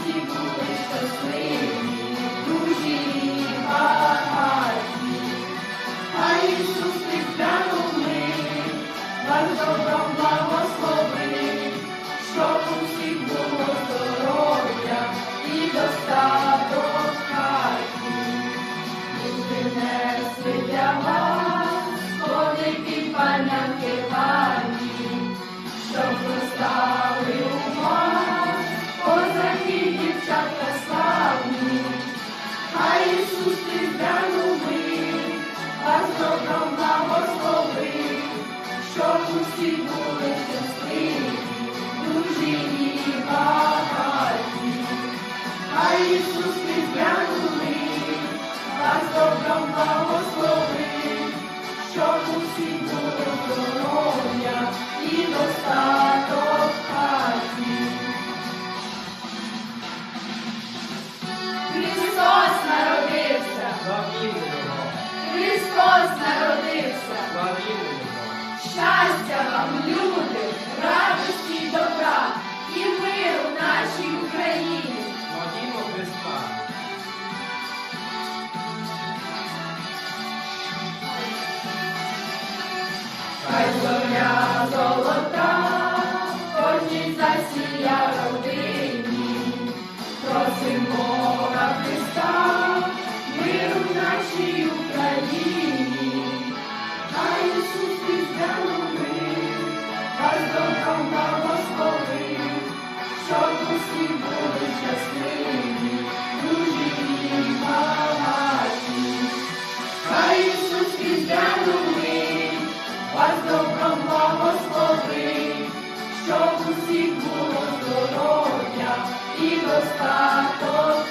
усі були щасливі, дружі і багаті. А Ісус підглянув мир, вас добром благословив, щоб у всіх було здоров'я і достаток в хаті. Люди несли для вас коники, панянки, пані, щоб зростали у вас козаки, дівчатка славні. А Ісус підглянув мир, вас добром благословив, щоб усі були щасливі, дружі і багаті. А Ісус підглянув мир, вас добром благословив, щоб усі були здоров'я і достаток в хаті. Христос народився! Славімо Його! Христос народився! Славімо Його! Щастя вам, люди, радості й добра і миру нашій Україні! Славімо Христа! Хай зоря золота кожній засія родині, просимо Бога Христа, миру в нашій Україні. Хай Ісус підглянув мир, вас добром благословив, щоб усі були щасливі, дружі і багаті. Хай Ісус підглянув мир, вас добром благословив, щоб усіх було здоров'я і достаток.